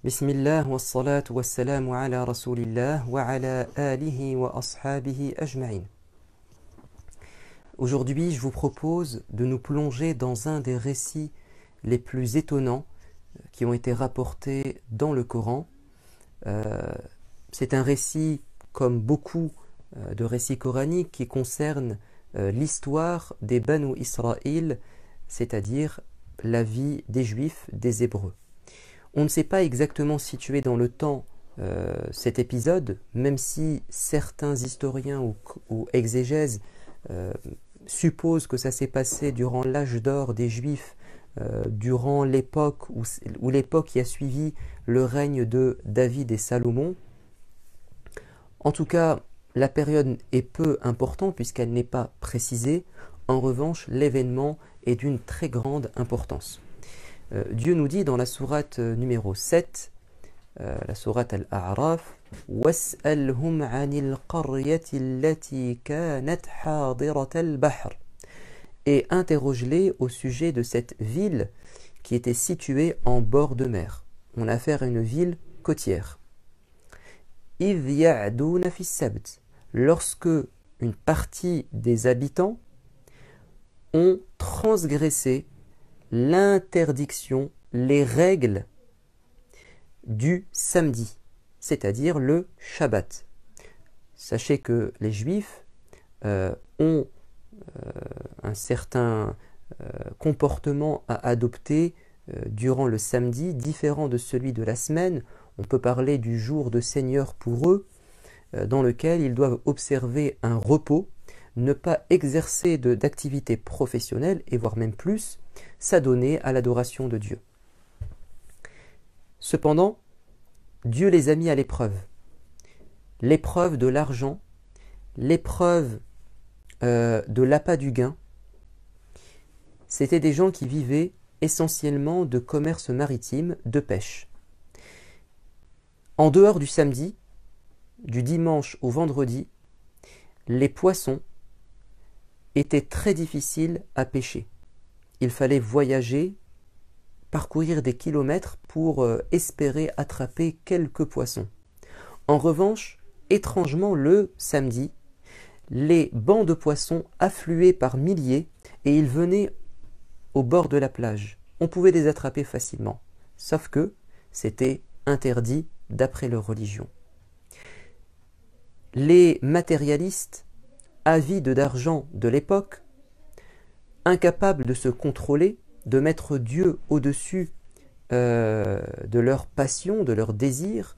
Bismillah wa salatu wa salamu ala rasulillah wa ala alihi wa ashabihi ajma'in. Aujourd'hui, je vous propose de nous plonger dans un des récits les plus étonnants qui ont été rapportés dans le Coran. C'est un récit, comme beaucoup de récits coraniques, qui concerne l'histoire des Banu Israël, c'est-à-dire la vie des Juifs, des Hébreux. On ne sait pas exactement situé dans le temps cet épisode, même si certains historiens ou exégèses supposent que ça s'est passé durant l'âge d'or des Juifs, durant l'époque ou l'époque qui a suivi le règne de David et Salomon. En tout cas, la période est peu importante puisqu'elle n'est pas précisée. En revanche, l'événement est d'une très grande importance. Dieu nous dit dans la sourate numéro 7, la sourate Al-A'raf, وَاسْأَلْهُمْ عَنِ الْقَرْيَةِ الَّتِي كَانَتْ حَاضِرَةَ الْبَحْرِ. Et interroge-les au sujet de cette ville qui était située en bord de mer. On a affaire à une ville côtière. إِذْ يَعْدُونَ فِي السَّبْتِ. Lorsque une partie des habitants ont transgressé l'interdiction, les règles du samedi, c'est-à-dire le Shabbat. Sachez que les Juifs ont un certain comportement à adopter durant le samedi, différent de celui de la semaine. On peut parler du jour de Seigneur pour eux, dans lequel ils doivent observer un repos, ne pas exercer d'activité professionnelle, et voire même plus, s'adonner à l'adoration de Dieu. Cependant, Dieu les a mis à l'épreuve. L'épreuve de l'argent, l'épreuve de l'appât du gain. C'était des gens qui vivaient essentiellement de commerce maritime, de pêche. En dehors du samedi, du dimanche au vendredi, les poissons étaient très difficiles à pêcher. Il fallait voyager, parcourir des kilomètres pour espérer attraper quelques poissons. En revanche, étrangement, le samedi, les bancs de poissons affluaient par milliers et ils venaient au bord de la plage. On pouvait les attraper facilement, sauf que c'était interdit d'après leur religion. Les matérialistes, avides d'argent de l'époque, incapables de se contrôler, de mettre Dieu au-dessus de leur passion, de leur désir,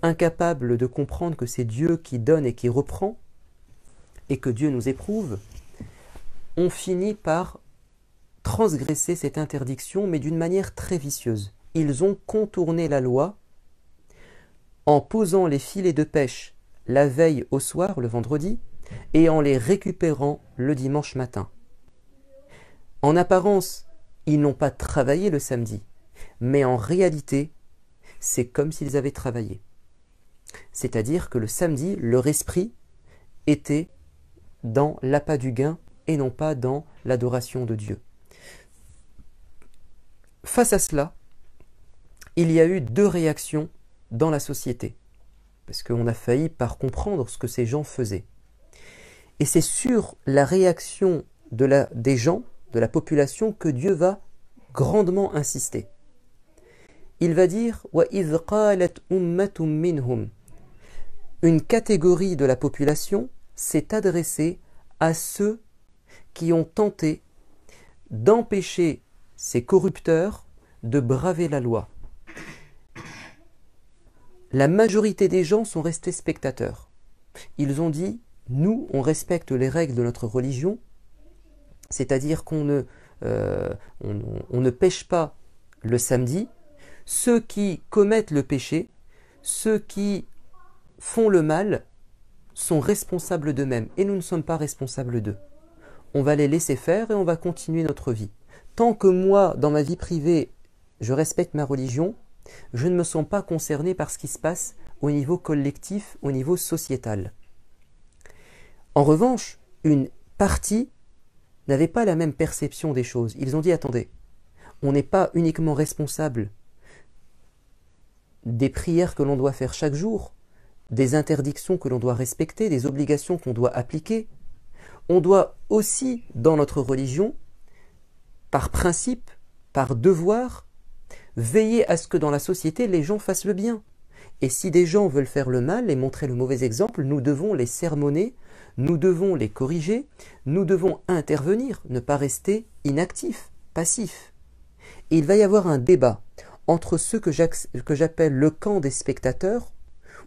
incapables de comprendre que c'est Dieu qui donne et qui reprend, et que Dieu nous éprouve, ont fini par transgresser cette interdiction, mais d'une manière très vicieuse. Ils ont contourné la loi en posant les filets de pêche la veille au soir, le vendredi, et en les récupérant le dimanche matin. En apparence, ils n'ont pas travaillé le samedi, mais en réalité, c'est comme s'ils avaient travaillé. C'est-à-dire que le samedi, leur esprit était dans l'appât du gain et non pas dans l'adoration de Dieu. Face à cela, il y a eu deux réactions dans la société, parce qu'on a failli par comprendre ce que ces gens faisaient. Et c'est sur la réaction des gens, de la population, que Dieu va grandement insister. Il va dire وَإِذْ قَالَتْ أُمَّةٌ مِّنْهُمْ. Une catégorie de la population s'est adressée à ceux qui ont tenté d'empêcher ces corrupteurs de braver la loi. La majorité des gens sont restés spectateurs. Ils ont dit, nous, on respecte les règles de notre religion, c'est-à-dire qu'on ne pêche pas le samedi. Ceux qui commettent le péché, ceux qui font le mal, sont responsables d'eux-mêmes, et nous ne sommes pas responsables d'eux. On va les laisser faire et on va continuer notre vie. Tant que moi, dans ma vie privée, je respecte ma religion, je ne me sens pas concerné par ce qui se passe au niveau collectif, au niveau sociétal. En revanche, une partie n'avait pas la même perception des choses. Ils ont dit, attendez, on n'est pas uniquement responsable des prières que l'on doit faire chaque jour, des interdictions que l'on doit respecter, des obligations qu'on doit appliquer. On doit aussi, dans notre religion, par principe, par devoir, veiller à ce que dans la société, les gens fassent le bien. Et si des gens veulent faire le mal et montrer le mauvais exemple, nous devons les sermonner, nous devons les corriger, nous devons intervenir, ne pas rester inactifs, passifs. Et il va y avoir un débat entre ceux que j'appelle le camp des spectateurs,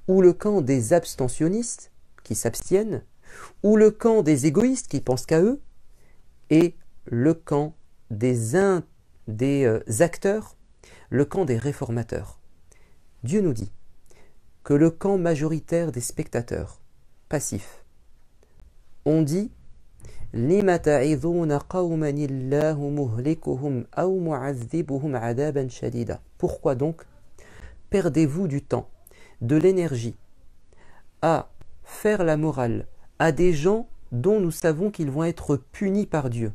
ou le camp des abstentionnistes qui s'abstiennent, ou le camp des égoïstes qui pensent qu'à eux, et le camp des acteurs, le camp des réformateurs. Dieu nous dit que le camp majoritaire des spectateurs, passifs, on dit لِمَ تَعِظُونَ قَوْمًا اللَّهُ مُهْلِكُهُمْ أَوْ مُعَذِّبُهُمْ عَذَابًا شَدِيدًا. Pourquoi donc perdez-vous du temps, de l'énergie à faire la morale à des gens dont nous savons qu'ils vont être punis par Dieu?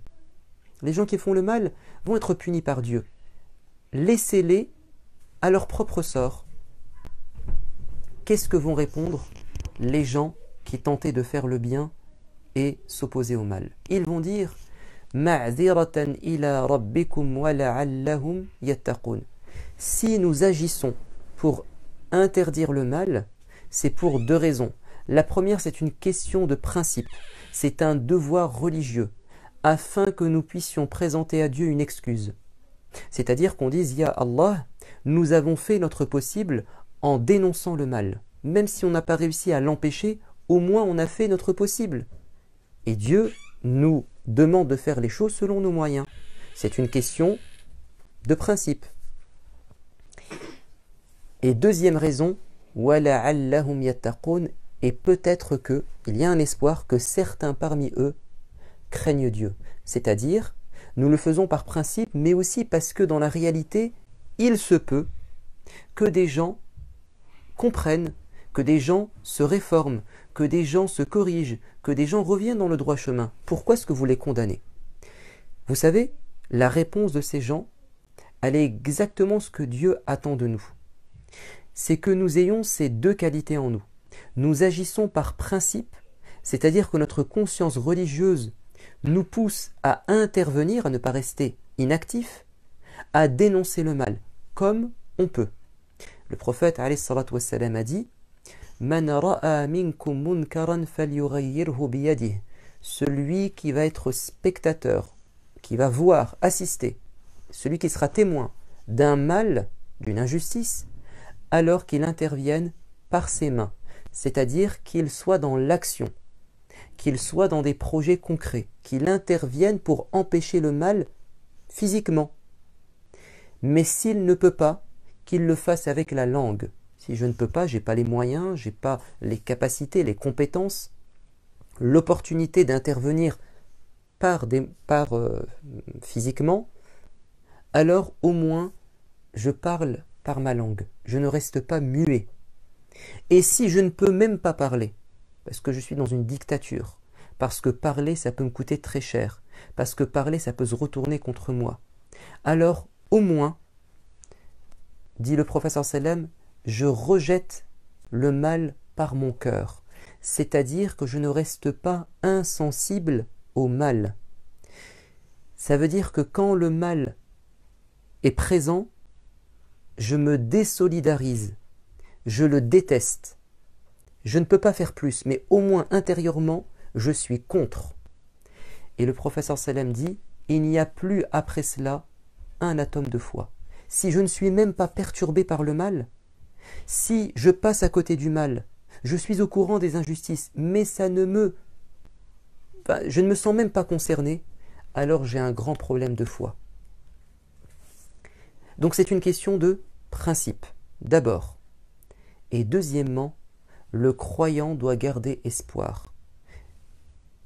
Les gens qui font le mal vont être punis par Dieu. Laissez-les à leur propre sort. Qu'est-ce que vont répondre les gens qui tentaient de faire le bien et s'opposer au mal? Ils vont dire مَعْذِرَةً إِلَى رَبِّكُمْ وَلَعَلَّهُمْ يَتَّقُونَ. Si nous agissons pour interdire le mal, c'est pour deux raisons. La première, c'est une question de principe. C'est un devoir religieux, afin que nous puissions présenter à Dieu une excuse. C'est-à-dire qu'on dise, Ya Allah, nous avons fait notre possible en dénonçant le mal. Même si on n'a pas réussi à l'empêcher, au moins on a fait notre possible. Et Dieu nous demande de faire les choses selon nos moyens. C'est une question de principe. Et deuxième raison, وَلَعَلَّهُمْ يَتَّقُونَ, et peut-être qu'il y a un espoir que certains parmi eux craignent Dieu. C'est-à-dire, nous le faisons par principe, mais aussi parce que dans la réalité, il se peut que des gens comprennent, que des gens se réforment, que des gens se corrigent, que des gens reviennent dans le droit chemin. Pourquoi est-ce que vous les condamnez? Vous savez, la réponse de ces gens, elle est exactement ce que Dieu attend de nous. C'est que nous ayons ces deux qualités en nous. Nous agissons par principe, c'est-à-dire que notre conscience religieuse nous pousse à intervenir, à ne pas rester inactifs, à dénoncer le mal, comme on peut. Le prophète alayhi salatu wassalam a dit Man ra'a minkum munkaran falyughayyirhu biyadihi. Celui qui va être spectateur, qui va voir, assister, celui qui sera témoin d'un mal, d'une injustice, alors qu'il intervienne par ses mains, c'est-à-dire qu'il soit dans l'action, qu'il soit dans des projets concrets, qu'il intervienne pour empêcher le mal physiquement. Mais s'il ne peut pas, qu'il le fasse avec la langue. Si je ne peux pas, je n'ai pas les moyens, je n'ai pas les capacités, les compétences, l'opportunité d'intervenir physiquement, alors au moins je parle par ma langue, je ne reste pas muet. Et si je ne peux même pas parler, parce que je suis dans une dictature, parce que parler ça peut me coûter très cher, parce que parler ça peut se retourner contre moi, alors au moins, dit le prophète sallam, je rejette le mal par mon cœur, c'est-à-dire que je ne reste pas insensible au mal. Ça veut dire que quand le mal est présent, je me désolidarise, je le déteste. Je ne peux pas faire plus, mais au moins intérieurement, je suis contre. Et le professeur Salem dit, il n'y a plus après cela un atome de foi. Si je ne suis même pas perturbé par le mal, si je passe à côté du mal, je suis au courant des injustices, mais je ne me sens même pas concerné, alors j'ai un grand problème de foi. Donc c'est une question de principe, d'abord. Et deuxièmement, le croyant doit garder espoir.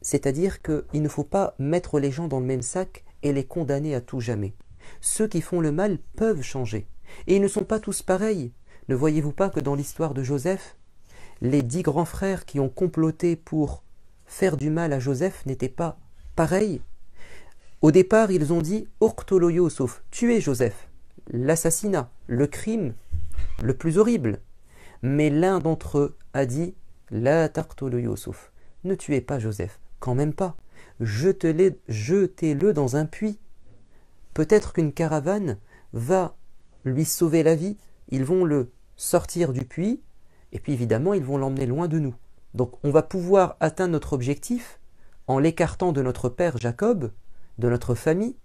C'est-à-dire qu'il ne faut pas mettre les gens dans le même sac et les condamner à tout jamais. Ceux qui font le mal peuvent changer. Et ils ne sont pas tous pareils. Ne voyez-vous pas que dans l'histoire de Joseph, les 10 grands frères qui ont comploté pour faire du mal à Joseph n'étaient pas pareils? Au départ, ils ont dit « Uqtulu Yusuf », tuez Joseph. L'assassinat, le crime le plus horrible. Mais l'un d'entre eux a dit « La taqtulu Yusuf » ne tuez pas Joseph, quand même pas. Jetez-le dans un puits. Peut-être qu'une caravane va lui sauver la vie. Ils vont le sortir du puits et puis évidemment ils vont l'emmener loin de nous. Donc on va pouvoir atteindre notre objectif en l'écartant de notre père Jacob, de notre famille,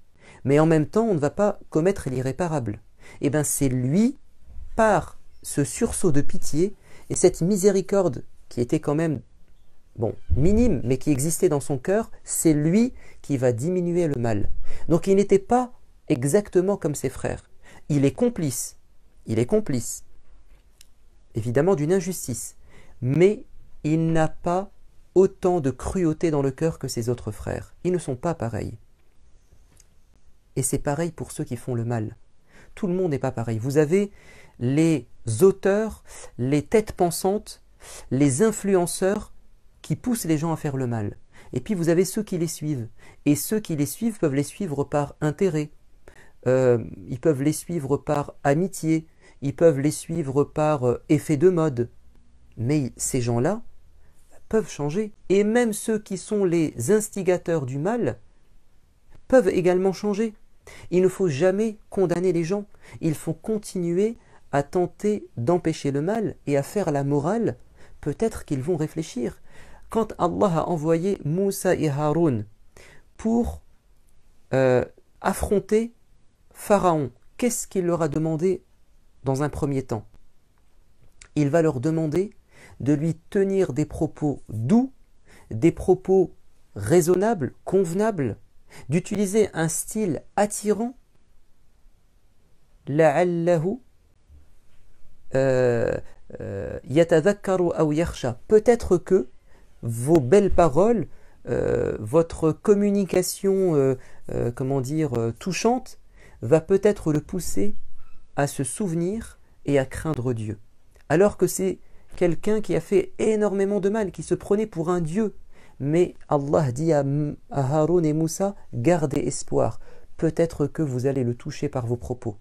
mais en même temps on ne va pas commettre l'irréparable. Et bien c'est lui, par ce sursaut de pitié et cette miséricorde qui était quand même minime, mais qui existait dans son cœur, c'est lui qui va diminuer le mal. Donc il n'était pas exactement comme ses frères. Il est complice, évidemment d'une injustice, mais il n'a pas autant de cruauté dans le cœur que ses autres frères. Ils ne sont pas pareils. Et c'est pareil pour ceux qui font le mal. Tout le monde n'est pas pareil. Vous avez les auteurs, les têtes pensantes, les influenceurs qui poussent les gens à faire le mal. Et puis vous avez ceux qui les suivent. Et ceux qui les suivent peuvent les suivre par intérêt. Ils peuvent les suivre par amitié. Ils peuvent les suivre par effet de mode. Mais ces gens-là peuvent changer. Et même ceux qui sont les instigateurs du mal peuvent également changer. Il ne faut jamais condamner les gens. Il faut continuer à tenter d'empêcher le mal et à faire la morale. Peut-être qu'ils vont réfléchir. Quand Allah a envoyé Moussa et Haroun pour affronter Pharaon, qu'est-ce qu'il leur a demandé dans un premier temps? Il va leur demander de lui tenir des propos doux, des propos raisonnables, convenables, d'utiliser un style attirant, la'allahu yatadhakkaru aw yakhsha. Peut-être que vos belles paroles, votre communication, touchante, va peut-être le pousser à se souvenir et à craindre Dieu. Alors que c'est quelqu'un qui a fait énormément de mal, qui se prenait pour un dieu. Mais Allah dit à Haroun et Moussa, gardez espoir. Peut-être que vous allez le toucher par vos propos.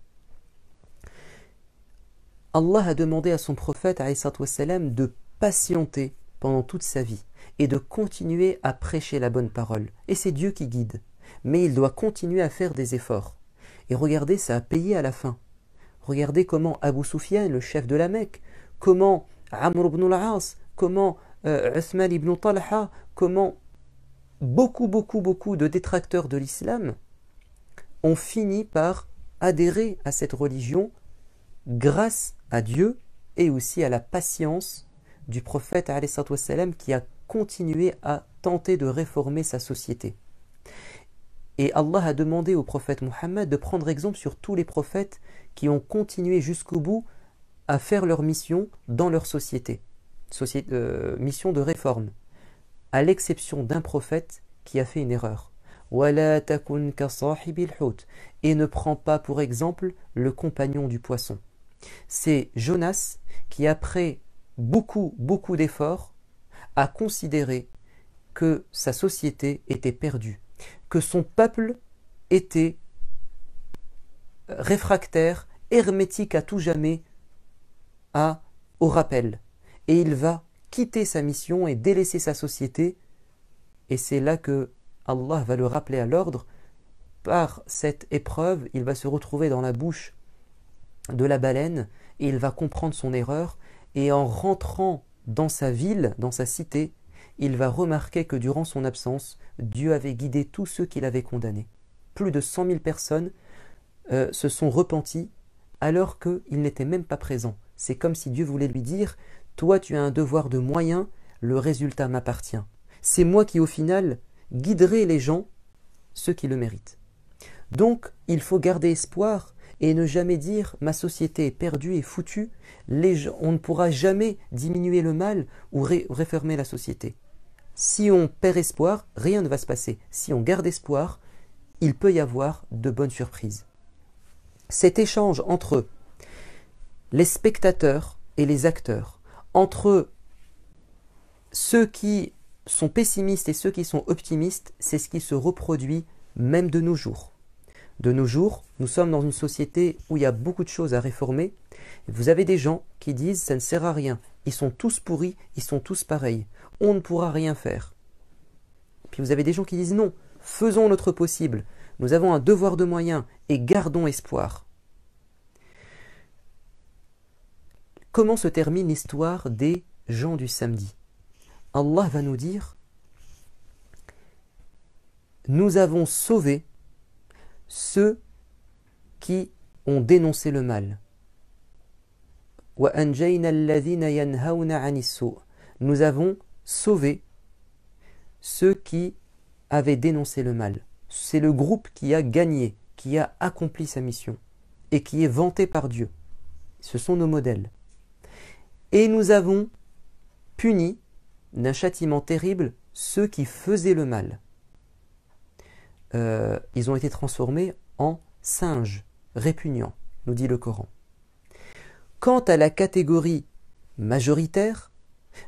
Allah a demandé à son prophète de patienter pendant toute sa vie et de continuer à prêcher la bonne parole. Et c'est Dieu qui guide. Mais il doit continuer à faire des efforts. Et regardez, ça a payé à la fin. Regardez comment Abu Sufyan, le chef de la Mecque, comment Amr ibn al-As, comment Uthman ibn Talha, comment beaucoup de détracteurs de l'islam ont fini par adhérer à cette religion grâce à Dieu et aussi à la patience du prophète qui a continué à tenter de réformer sa société. Et Allah a demandé au prophète Muhammad de prendre exemple sur tous les prophètes qui ont continué jusqu'au bout à faire leur mission dans leur société, mission de réforme, à l'exception d'un prophète qui a fait une erreur. Et ne prend pas pour exemple le compagnon du poisson. C'est Jonas qui, après beaucoup d'efforts, a considéré que sa société était perdue, que son peuple était réfractaire, hermétique à tout jamais au rappel. Et il va quitter sa mission et délaisser sa société. Et c'est là que Allah va le rappeler à l'ordre. Par cette épreuve, il va se retrouver dans la bouche de la baleine et il va comprendre son erreur. Et en rentrant dans sa ville, dans sa cité, il va remarquer que durant son absence, Dieu avait guidé tous ceux qu'il avait condamnés. Plus de 100 000 personnes se sont repenties alors qu'il n'était même pas présent. C'est comme si Dieu voulait lui dire « Toi, tu as un devoir de moyen, le résultat m'appartient. C'est moi qui, au final, guiderai les gens, ceux qui le méritent. » Donc, il faut garder espoir et ne jamais dire « Ma société est perdue et foutue. On ne pourra jamais diminuer le mal ou réformer la société. » Si on perd espoir, rien ne va se passer. Si on garde espoir, il peut y avoir de bonnes surprises. Cet échange entre les spectateurs et les acteurs, entre ceux qui sont pessimistes et ceux qui sont optimistes, c'est ce qui se reproduit même de nos jours. De nos jours, nous sommes dans une société où il y a beaucoup de choses à réformer. Vous avez des gens qui disent ça ne sert à rien. Ils sont tous pourris, ils sont tous pareils. On ne pourra rien faire. Puis vous avez des gens qui disent non, faisons notre possible. Nous avons un devoir de moyens et gardons espoir. Comment se termine l'histoire des gens du samedi? Allah va nous dire: nous avons sauvé ceux qui ont dénoncé le mal. Nous avons sauvé ceux qui avaient dénoncé le mal. C'est le groupe qui a gagné, qui a accompli sa mission et qui est vanté par Dieu. Ce sont nos modèles. Et nous avons puni d'un châtiment terrible ceux qui faisaient le mal. Ils ont été transformés en singes, répugnants, nous dit le Coran. Quant à la catégorie majoritaire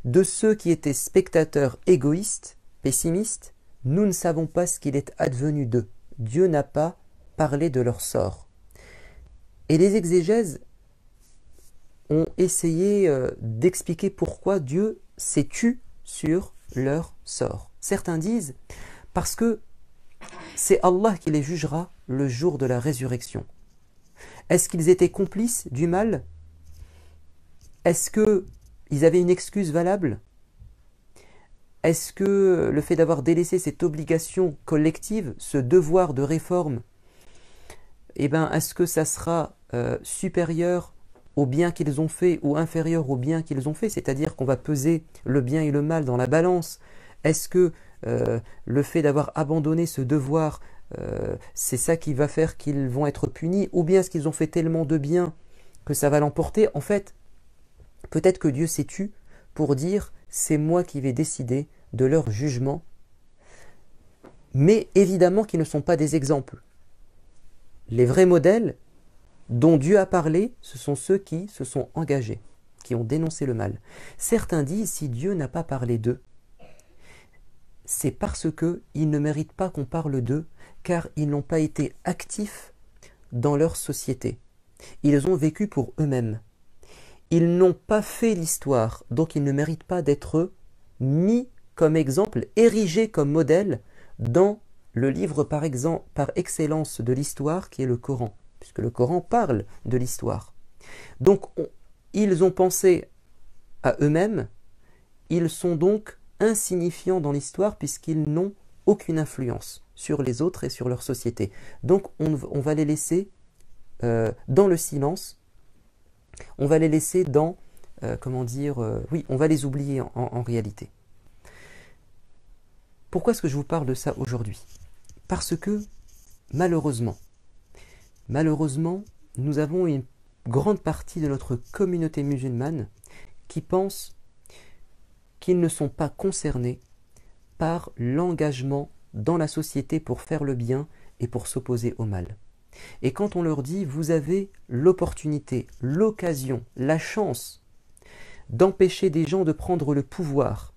de ceux qui étaient spectateurs égoïstes, pessimistes, nous ne savons pas ce qu'il est advenu d'eux. Dieu n'a pas parlé de leur sort. Et les exégèses ont essayé d'expliquer pourquoi Dieu s'est tu sur leur sort. Certains disent parce que c'est Allah qui les jugera le jour de la résurrection. Est-ce qu'ils étaient complices du mal? Est-ce qu'ils avaient une excuse valable? Est-ce que le fait d'avoir délaissé cette obligation collective, ce devoir de réforme, est-ce que ça sera supérieur au bien qu'ils ont fait ou inférieur au bien qu'ils ont fait? C'est-à-dire qu'on va peser le bien et le mal dans la balance. Est-ce que le fait d'avoir abandonné ce devoir, c'est ça qui va faire qu'ils vont être punis? Ou bien est-ce qu'ils ont fait tellement de bien que ça va l'emporter? En fait, peut-être que Dieu s'est tu pour dire « c'est moi qui vais décider de leur jugement ». Mais évidemment qu'ils ne sont pas des exemples. Les vrais modèles dont Dieu a parlé, ce sont ceux qui se sont engagés, qui ont dénoncé le mal. Certains disent si Dieu n'a pas parlé d'eux, c'est parce qu'ils ne méritent pas qu'on parle d'eux, car ils n'ont pas été actifs dans leur société. Ils ont vécu pour eux-mêmes. Ils n'ont pas fait l'histoire, donc ils ne méritent pas d'être mis comme exemple, érigés comme modèle dans le livre par excellence de l'histoire qui est le Coran, puisque le Coran parle de l'histoire. Donc ils ont pensé à eux-mêmes, ils sont donc insignifiants dans l'histoire puisqu'ils n'ont aucune influence sur les autres et sur leur société. Donc on va les laisser dans le silence, on va les laisser dans, on va les oublier en réalité. Pourquoi est-ce que je vous parle de ça aujourd'hui? Parce que malheureusement, nous avons une grande partie de notre communauté musulmane qui pense qu'ils ne sont pas concernés par l'engagement dans la société pour faire le bien et pour s'opposer au mal. Et quand on leur dit, vous avez l'opportunité, l'occasion, la chance d'empêcher des gens de prendre le pouvoir,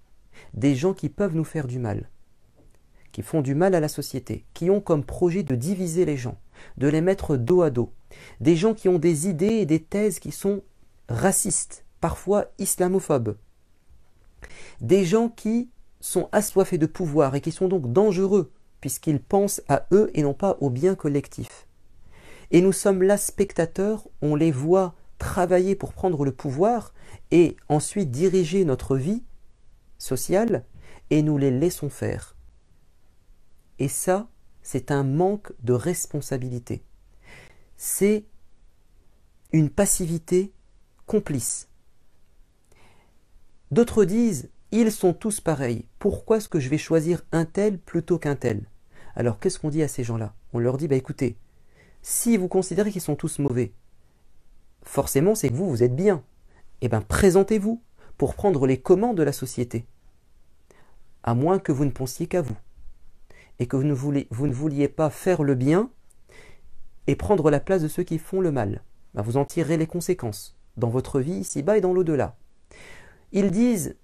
des gens qui peuvent nous faire du mal, qui font du mal à la société, qui ont comme projet de diviser les gens, de les mettre dos à dos, des gens qui ont des idées et des thèses qui sont racistes, parfois islamophobes, des gens qui sont assoiffés de pouvoir et qui sont donc dangereux, puisqu'ils pensent à eux et non pas au bien collectif. Et nous sommes là spectateurs, on les voit travailler pour prendre le pouvoir et ensuite diriger notre vie sociale et nous les laissons faire. Et ça, c'est un manque de responsabilité. C'est une passivité complice. D'autres disent, ils sont tous pareils. Pourquoi est-ce que je vais choisir un tel plutôt qu'un tel? Alors qu'est-ce qu'on dit à ces gens-là? On leur dit, écoutez, si vous considérez qu'ils sont tous mauvais, forcément c'est que vous êtes bien. Eh bien présentez-vous pour prendre les commandes de la société. À moins que vous ne pensiez qu'à vous. Et que vous ne vouliez pas faire le bien et prendre la place de ceux qui font le mal. Vous en tirerez les conséquences dans votre vie ici-bas et dans l'au-delà. Ils disent,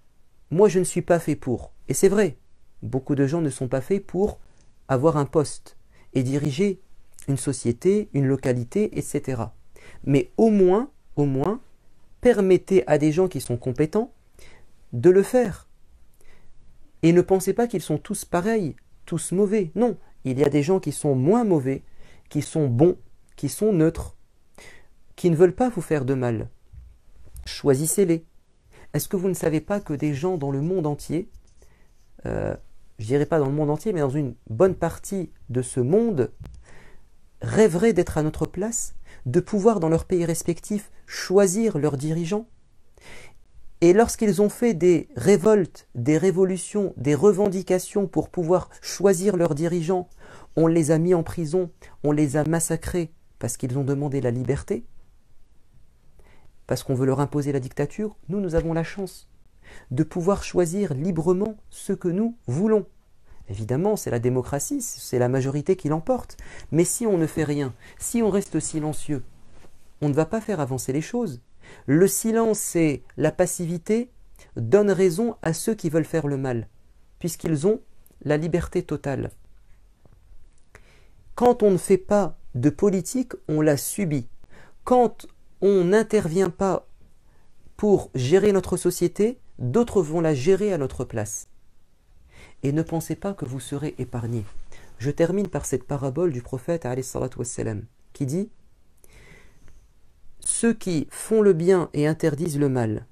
moi je ne suis pas fait pour. Et c'est vrai, beaucoup de gens ne sont pas faits pour avoir un poste et diriger une société, une localité, etc. Mais au moins, permettez à des gens qui sont compétents de le faire. Et ne pensez pas qu'ils sont tous pareils, tous mauvais. Non, il y a des gens qui sont moins mauvais, qui sont bons, qui sont neutres, qui ne veulent pas vous faire de mal. Choisissez-les. Est-ce que vous ne savez pas que des gens dans le monde entier, je dirais pas dans le monde entier, mais dans une bonne partie de ce monde, rêveraient d'être à notre place, de pouvoir dans leur pays respectif choisir leurs dirigeants? Et lorsqu'ils ont fait des révoltes, des révolutions, des revendications pour pouvoir choisir leurs dirigeants, on les a mis en prison, on les a massacrés parce qu'ils ont demandé la liberté, parce qu'on veut leur imposer la dictature. Nous avons la chance de pouvoir choisir librement ce que nous voulons. Évidemment, c'est la démocratie, c'est la majorité qui l'emporte. Mais si on ne fait rien, si on reste silencieux, on ne va pas faire avancer les choses. Le silence et la passivité donnent raison à ceux qui veulent faire le mal, puisqu'ils ont la liberté totale. Quand on ne fait pas de politique, on la subit. Quand on n'intervient pas pour gérer notre société, d'autres vont la gérer à notre place. Et ne pensez pas que vous serez épargnés. Je termine par cette parabole du prophète alayhi salatu wassalam, qui dit: ceux qui font le bien et interdisent le mal,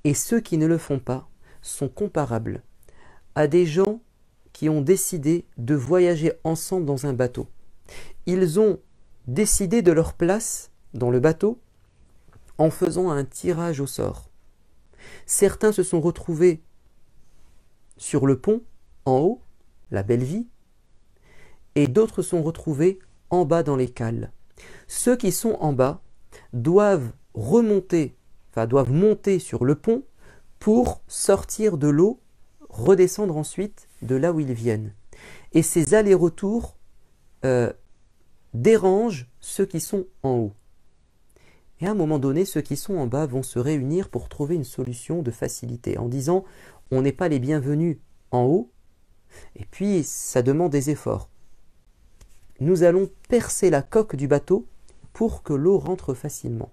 et ceux qui ne le font pas, sont comparables à des gens qui ont décidé de voyager ensemble dans un bateau. Ils ont décidé de leur place dans le bateau en faisant un tirage au sort. Certains se sont retrouvés sur le pont, en haut, la belle vie, et d'autres sont retrouvés en bas dans les cales. Ceux qui sont en bas doivent monter sur le pont pour sortir de l'eau, redescendre ensuite de là où ils viennent. Et ces allers-retours dérangent ceux qui sont en haut. Et à un moment donné, ceux qui sont en bas vont se réunir pour trouver une solution de facilité, en disant: on n'est pas les bienvenus en haut, et puis ça demande des efforts. Nous allons percer la coque du bateau pour que l'eau rentre facilement.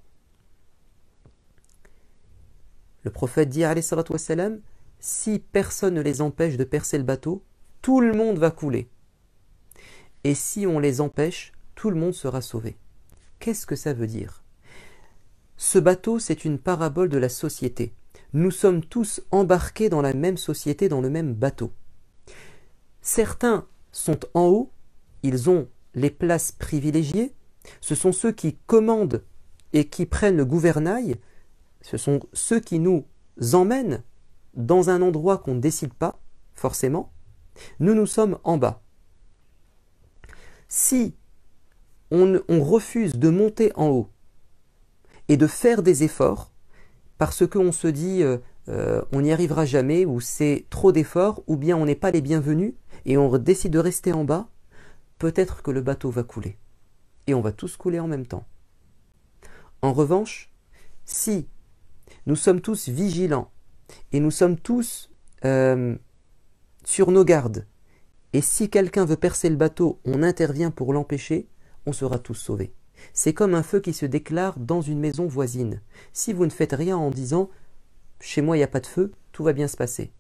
Le prophète dit alayhi salatu wassalam: si personne ne les empêche de percer le bateau, tout le monde va couler. Et si on les empêche, tout le monde sera sauvé. Qu'est-ce que ça veut dire? Ce bateau, c'est une parabole de la société. Nous sommes tous embarqués dans la même société, dans le même bateau. Certains sont en haut, ils ont les places privilégiées. Ce sont ceux qui commandent et qui prennent le gouvernail. Ce sont ceux qui nous emmènent dans un endroit qu'on ne décide pas, forcément. Nous sommes en bas. Si on refuse de monter en haut et de faire des efforts, parce qu'on se dit on n'y arrivera jamais, ou c'est trop d'efforts, ou bien on n'est pas les bienvenus, et on décide de rester en bas, peut-être que le bateau va couler. Et on va tous couler en même temps. En revanche, si nous sommes tous vigilants et nous sommes tous sur nos gardes, et si quelqu'un veut percer le bateau, on intervient pour l'empêcher, on sera tous sauvés. C'est comme un feu qui se déclare dans une maison voisine. Si vous ne faites rien en disant « chez moi il n'y a pas de feu, tout va bien se passer »,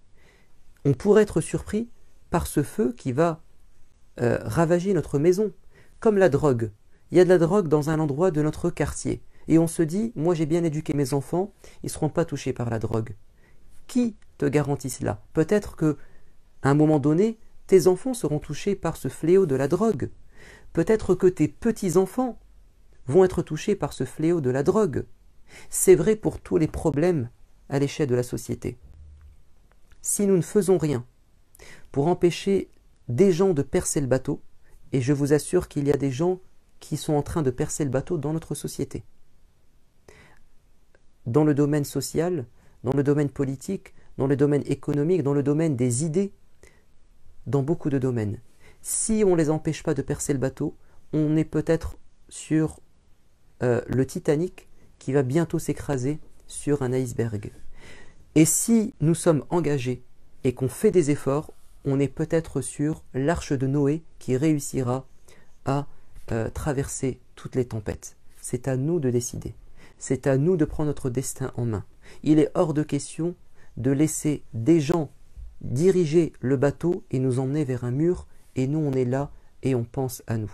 on pourrait être surpris par ce feu qui va ravager notre maison, comme la drogue. Il y a de la drogue dans un endroit de notre quartier. Et on se dit, moi j'ai bien éduqué mes enfants, ils ne seront pas touchés par la drogue. Qui te garantit cela? Peut-être que, à un moment donné, tes enfants seront touchés par ce fléau de la drogue. Peut-être que tes petits-enfants vont être touchés par ce fléau de la drogue. C'est vrai pour tous les problèmes à l'échelle de la société. Si nous ne faisons rien pour empêcher des gens de percer le bateau, et je vous assure qu'il y a des gens qui sont en train de percer le bateau dans notre société, dans le domaine social, dans le domaine politique, dans le domaine économique, dans le domaine des idées, dans beaucoup de domaines. Si on ne les empêche pas de percer le bateau, on est peut-être sur le Titanic qui va bientôt s'écraser sur un iceberg. Et si nous sommes engagés et qu'on fait des efforts, on est peut-être sur l'arche de Noé qui réussira à traverser toutes les tempêtes. C'est à nous de décider. C'est à nous de prendre notre destin en main. Il est hors de question de laisser des gens diriger le bateau et nous emmener vers un mur, et nous on est là et on pense à nous.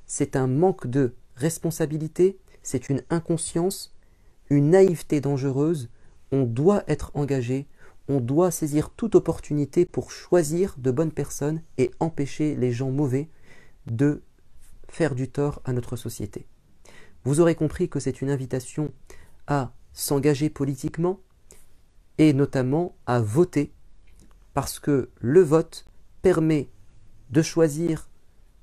C'est un manque de responsabilité, c'est une inconscience, une naïveté dangereuse. On doit être engagé, on doit saisir toute opportunité pour choisir de bonnes personnes et empêcher les gens mauvais de faire du tort à notre société. Vous aurez compris que c'est une invitation à s'engager politiquement et notamment à voter, parce que le vote permet de choisir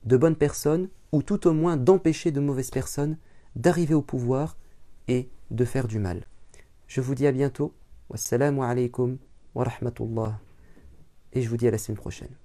de bonnes personnes ou tout au moins d'empêcher de mauvaises personnes d'arriver au pouvoir et de faire du mal. Je vous dis à bientôt. Wassalamu alaikum wa rahmatullah. Et je vous dis à la semaine prochaine.